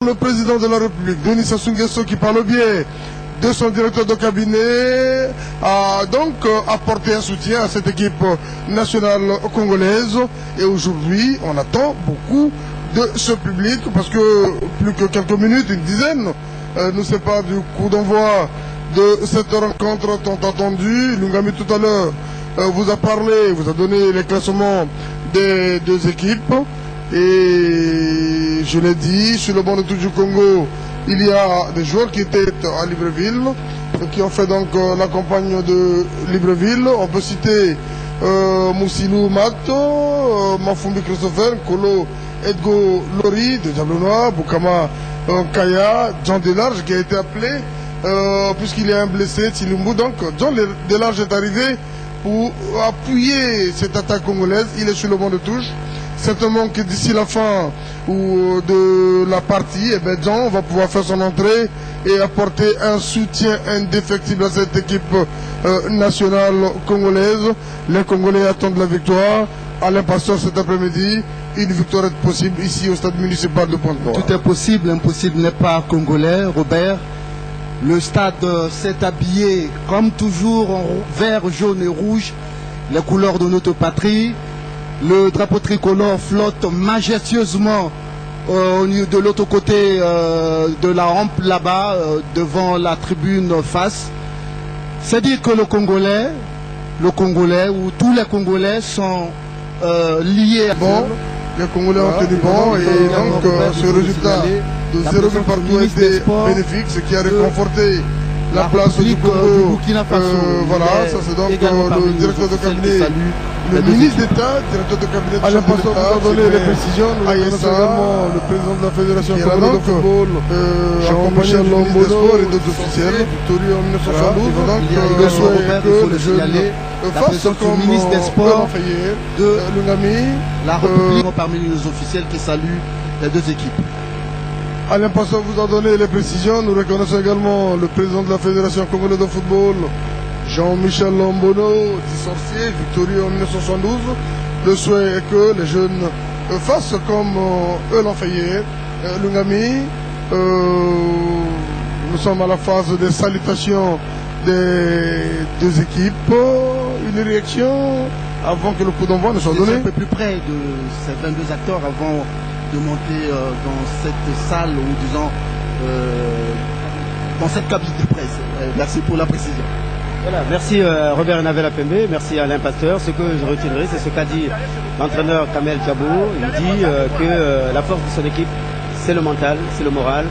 Le président de la République, Denis Sassou Nguesso, qui par le biais de son directeur de cabinet a donc apporté un soutien à cette équipe nationale congolaise. Et aujourd'hui, on attend beaucoup de ce public parce que plus que quelques minutes, une dizaine, nous séparent du coup d'envoi de cette rencontre tant attendue. Lungami tout à l'heure vous a parlé, vous a donné les classements des deux équipes. Et je l'ai dit, sur le banc de touche du Congo, il y a des joueurs qui étaient à Libreville, qui ont fait donc la campagne de Libreville. On peut citer Moussilou Mato, Mafumbi Christopher, Kolo Edgo Lori de Diablo Noir, Boukama Kaya, John Delarge qui a été appelé, puisqu'il y a un blessé, Tilumbu. Donc John Delarge est arrivé pour appuyer cette attaque congolaise. Il est sur le banc de touche. Certainement que d'ici la fin de la partie, John va pouvoir faire son entrée et apporter un soutien indéfectible à cette équipe nationale congolaise. Les Congolais attendent la victoire. Alain Pasteur cet après-midi, une victoire est possible ici au stade municipal de Pointe-Noire. Tout est possible, impossible n'est pas congolais, Robert. Le stade s'est habillé comme toujours en vert, jaune et rouge, les couleurs de notre patrie. Le drapeau tricolore flotte majestueusement de l'autre côté de la rampe là-bas, devant la tribune face. C'est dire que le Congolais ou tous les Congolais sont liés à bon. Les Congolais ont tenu bon et donc ce résultat de 0 but partout a été bénéfique, ce qui a réconforté la place du Congo. Voilà, ça c'est donc le directeur de cabinet, le ministre d'État, directeur de cabinet de Alain Pasteur vous a donné les précisions. Nous remercions également le président de la Fédération congolaise de football, Jean-Michel Lombono et d'autres officiels, victorieux en 1972. Donc le souhait que les jeunes fassent comme le ministre des Sports de Lungami. La République parmi les officiels qui saluent les deux équipes. Alain Pasteur vous a donné les précisions. Nous reconnaissons également le président de la Fédération congolaise de football, Jean-Michel Lombono, dit sorcier, victorieux en 1972. Le souhait est que les jeunes fassent comme eux l'ont fait hier. Lungami, nous sommes à la phase des salutations des deux équipes. Une réaction avant que le coup d'envoi ne soit donné. Un peu plus près de ces 22 acteurs avant de monter dans cette salle ou disons dans cette cabine de presse. Merci pour la précision. Voilà, merci Robert Navel-Apembe, merci Alain Pasteur. Ce que je retiendrai, c'est ce qu'a dit l'entraîneur Kamel Diabo. Il dit que la force de son équipe, c'est le mental, c'est le moral,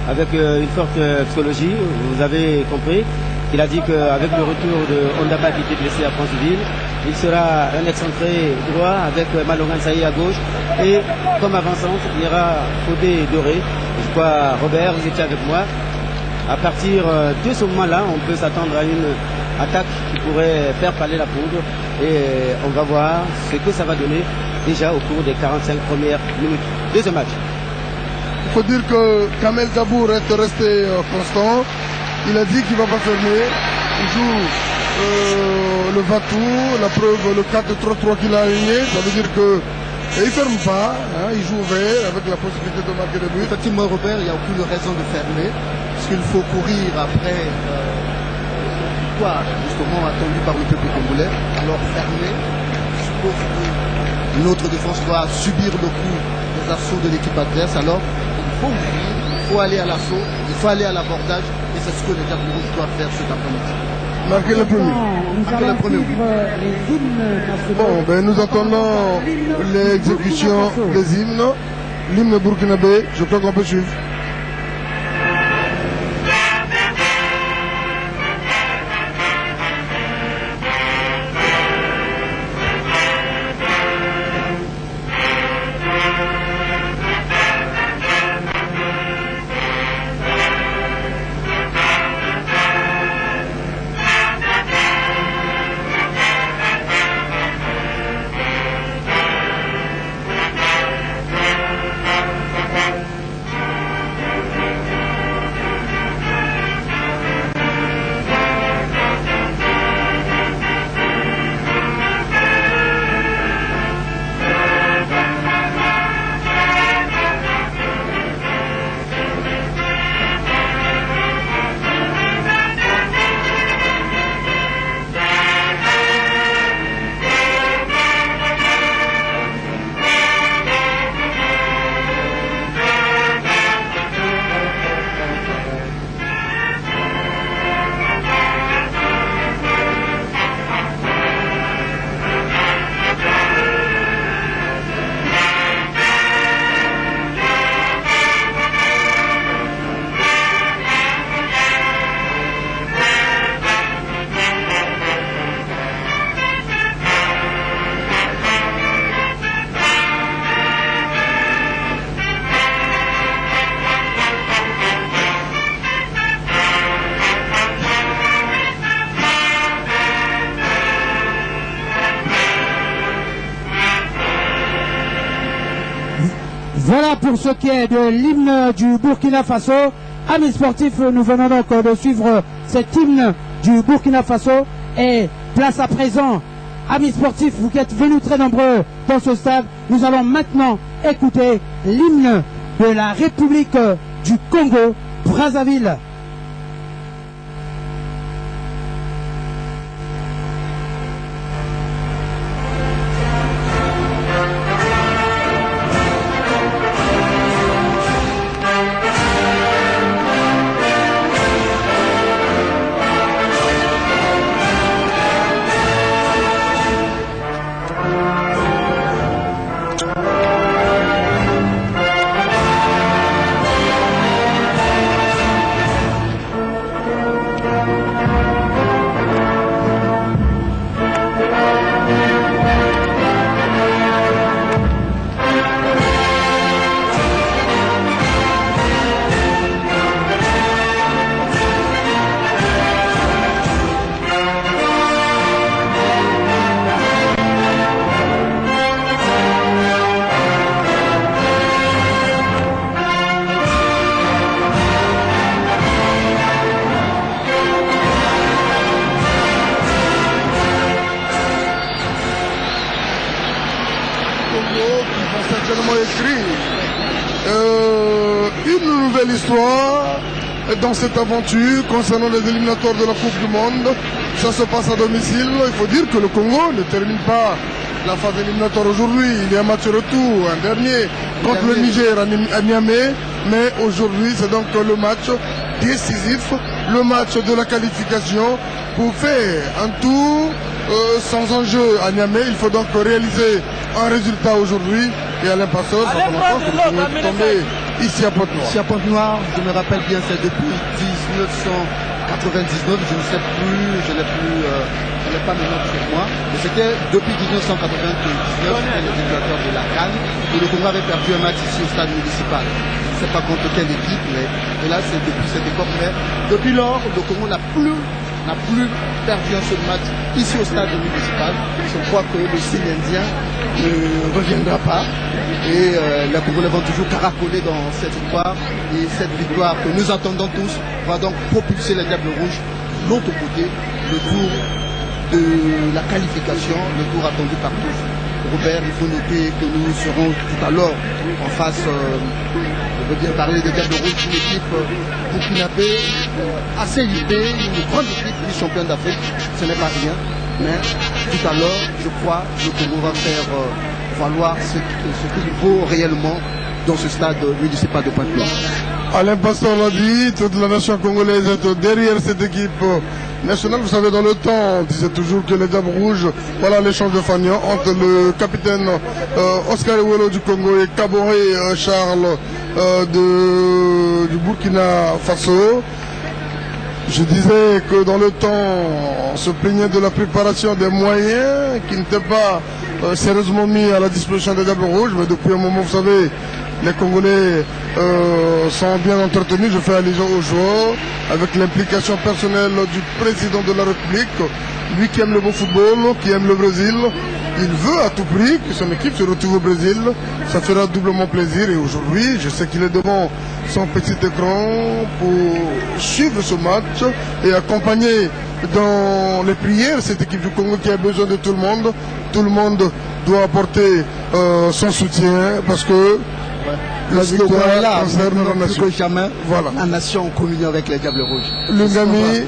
avec une forte psychologie. Vous avez compris qu'il a dit qu'avec le retour de Ondaba qui était blessé à Franceville, il sera un excentré droit avec Malongan Saï à gauche et comme avant-centre, il y aura Fodé Doré. Je crois, Robert, vous étiez avec moi. À partir de ce moment-là, on peut s'attendre à une attaque qui pourrait faire parler la poudre et on va voir ce que ça va donner déjà au cours des 45 premières minutes de ce match. Il faut dire que Kamel Dabour est resté constant. Il a dit qu'il ne va pas fermer. Il joue le Vatou, la preuve, le 4-3-3 qu'il a aligné. Ça veut dire que il ne ferme pas, hein, il joue ouvert avec la possibilité de marquer des buts. Effectivement, Robert, il n'y a aucune raison de fermer, puisqu'il faut courir après victoire, justement attendue par le peuple congolais. Alors fermer, je suppose que notre défense doit subir le coup des assauts de l'équipe adverse. Alors il faut ouvrir, il faut aller à l'assaut, il faut aller à l'abordage, et c'est ce que les Diables Rouges doivent faire cet après-midi. Marquer le premier. Bon, ben nous attendons l'exécution des hymnes. L'hymne burkinabé, je crois qu'on peut suivre. pour ce qui est de l'hymne du Burkina Faso. Amis sportifs, nous venons donc de suivre cet hymne du Burkina Faso. Et place à présent, amis sportifs, vous qui êtes venus très nombreux dans ce stade, nous allons maintenant écouter l'hymne de la République du Congo, Brazzaville. Une nouvelle histoire dans cette aventure concernant les éliminatoires de la Coupe du Monde. Ça se passe à domicile. Il faut dire que le Congo ne termine pas la phase éliminatoire aujourd'hui. Il y a un match retour, un dernier contre le Niger à Niamey. Mais aujourd'hui, c'est donc le match décisif, le match de la qualification pour faire un tour sans enjeu à Niamey. Il faut donc réaliser un résultat aujourd'hui. Et Alain Passeur, ça fait longtemps que le Congo est tombé ici à Pointe-Noire. Ici à Pointe-Noire, je me rappelle bien, c'est depuis 1999, je ne sais plus, je n'ai pas mes notes sur moi, mais c'était depuis 1999, c'était les éliminatoires de la CAN, et le Congo avait perdu un match ici au stade municipal. Je ne sais pas contre quelle équipe, mais et là c'est depuis cette époque. Mais depuis lors, le Congo n'a plus perdu un seul match ici au stade municipal. Je crois que le signe indien ne reviendra pas. Et les Congolais vont toujours caracoler dans cette victoire. Et cette victoire que nous attendons tous va donc propulser les Diables Rouges de l'autre côté, le tour de la qualification, le tour attendu par tous. Robert, il faut noter que nous serons tout à l'heure en face, je veux dire parler des Diables Rouges, une équipe burkinabé assez huilée, une grande équipe du champion d'Afrique, ce n'est pas rien. Mais tout à l'heure, je crois, le Congo va faire valoir ce qu'il vaut réellement dans ce stade municipal de Pointe-Noire. Alain Pastor l'a dit, toute la nation congolaise est derrière cette équipe nationale. Vous savez, dans le temps, on disait toujours que les Diables Rouges, voilà l'échange de fanions entre le capitaine Oscar Ewelo du Congo et Kaboré Charles du Burkina Faso. Je disais que dans le temps, on se plaignait de la préparation des moyens qui n'étaient pas sérieusement mis à la disposition des Diables Rouges, mais depuis un moment, vous savez, les Congolais sont bien entretenus. Je fais allusion aux joueurs, avec l'implication personnelle du président de la République, lui qui aime le beau football, qui aime le Brésil. Il veut à tout prix que son équipe se retrouve au Brésil. Ça fera doublement plaisir. Et aujourd'hui, je sais qu'il est devant son petit écran pour suivre ce match et accompagner dans les prières cette équipe du Congo qui a besoin de tout le monde. Tout le monde doit apporter son soutien parce que la victoire est là, concerne la nation. Plus que jamais, voilà. La nation en communion avec les Diables Rouges. Le Gami.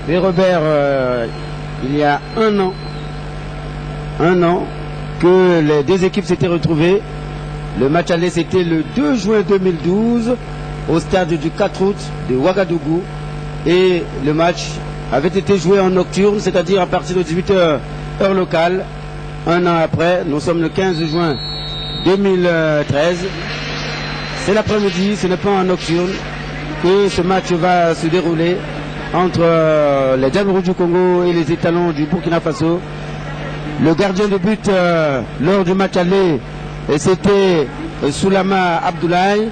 Et Robert, il y a un an que les deux équipes s'étaient retrouvées. Le match aller, c'était le 2 juin 2012 au stade du 4 août de Ouagadougou. Et le match avait été joué en nocturne, c'est-à-dire à partir de 18h heure locale. Un an après, nous sommes le 15 juin 2013. C'est l'après-midi, ce n'est pas en nocturne que ce match va se dérouler entre les Diables Rouges du Congo et les étalons du Burkina Faso. Le gardien de but lors du match aller, c'était Soulama Abdoulaye,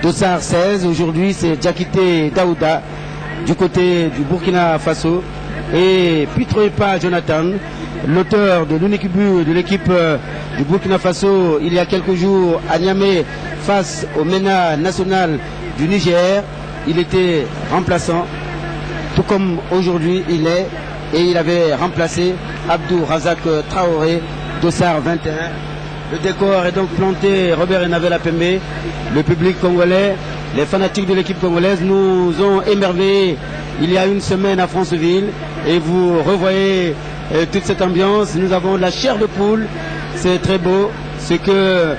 Dossard 16. Aujourd'hui, c'est Diakité Daouda du côté du Burkina Faso. et Pitroipa Jonathan, l'auteur de l'unique but de l'équipe du Burkina Faso il y a quelques jours à Niamey face au MENA national du Niger. Il était remplaçant, tout comme aujourd'hui il est, et il avait remplacé Abdou Razak Traoré, Dossard 21. Le décor est donc planté, Robert Enavel Apembe. Le public congolais, les fanatiques de l'équipe congolaise nous ont émerveillés il y a une semaine à Franceville, et vous revoyez toute cette ambiance. Nous avons de la chair de poule, c'est très beau. Ce que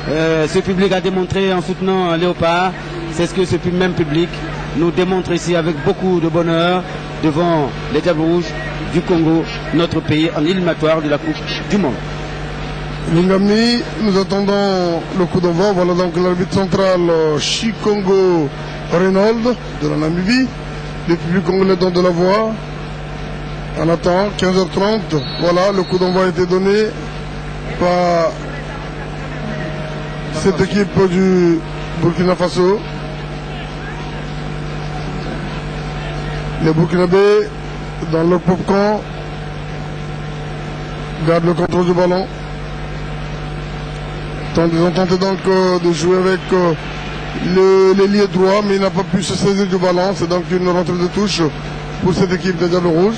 ce public a démontré en soutenant Léopard, c'est ce que ce même public nous démontre ici avec beaucoup de bonheur devant les Diables Rouges du Congo, notre pays en éliminatoire de la Coupe du Monde. Lingami, nous attendons le coup d'envoi. Voilà donc l'arbitre central Chikongo Reynolds de la Namibie. Le public congolais donne de la voix. On attend 15h30. Voilà, le coup d'envoi a été donné par cette équipe du Burkina Faso. Les Burkinabés, dans leur popcorn, gardent le contrôle du ballon. Ils ont tenté donc de jouer avec l'ailier droit, mais il n'a pas pu se saisir du ballon. C'est donc une rentrée de touche pour cette équipe des Diables Rouges.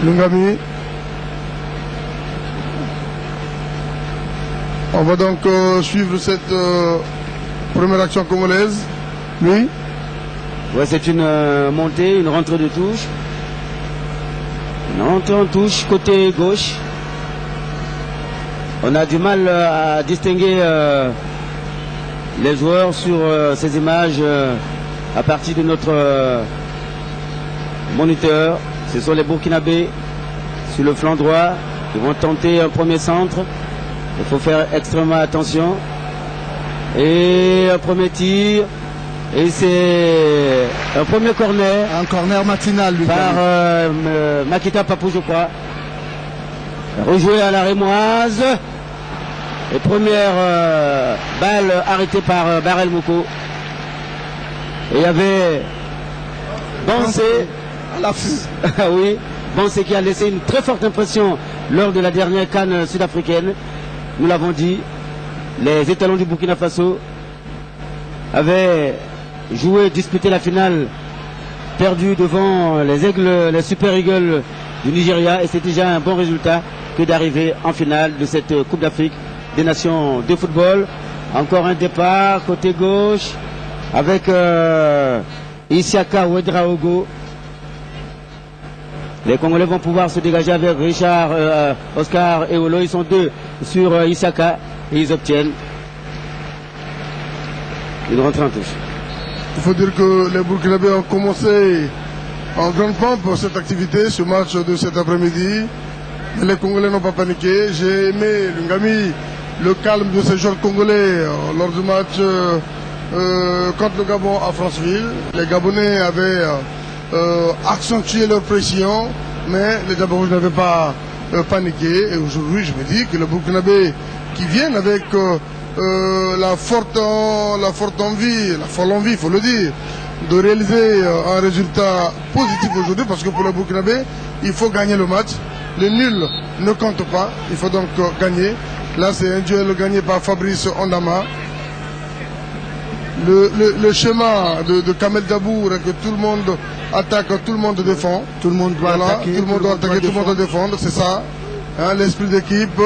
Lungami. On va donc suivre cette première action congolaise. Oui. Ouais, c'est une montée, une rentrée de touche. Une rentrée en touche côté gauche. On a du mal à distinguer les joueurs sur ces images à partir de notre moniteur. Ce sont les Burkinabés sur le flanc droit. Ils vont tenter un premier centre. Il faut faire extrêmement attention. Et un premier tir. Et c'est un premier corner. Un corner matinal, lui. Par Makita Papou, je crois. Rejoué à la Rémoise. Et première balle arrêtée par Barel Moko. Et il y avait Bansé. Oui, Bansé qui a laissé une très forte impression lors de la dernière CAN sud-africaine. Nous l'avons dit, les étalons du Burkina Faso avaient joué, disputé la finale, perdu devant les Aigles, les Super Eagles du Nigeria, et c'est déjà un bon résultat que d'arriver en finale de cette Coupe d'Afrique des Nations de football. Encore un départ côté gauche avec Isiaka Ouedraogo. Les Congolais vont pouvoir se dégager avec Richard, Oscar et Olo. Ils sont deux sur Isiaka et ils obtiennent une rentrée en touche. Il faut dire que les Burkinabés ont commencé en grande pompe cette activité, ce match de cet après-midi. Mais les Congolais n'ont pas paniqué. J'ai aimé le calme de ces joueurs congolais lors du match contre le Gabon à Franceville. Les Gabonais avaient accentué leur pression, mais les Diables Rouges n'avaient pas paniqué. Et aujourd'hui, je me dis que les Burkinabés qui viennent avec la forte envie, la folle envie, il faut le dire, de réaliser un résultat positif aujourd'hui, parce que pour les Burkinabés, il faut gagner le match. Le nul ne compte pas, il faut donc gagner. Là, c'est un duel gagné par Fabrice Ondama. Le schéma de Kamel Dabour est que tout le monde attaque, tout le monde défend. Tout le monde doit attaquer. Tout le monde doit attaquer, tout le monde doit défendre, c'est ça. Hein, l'esprit d'équipe.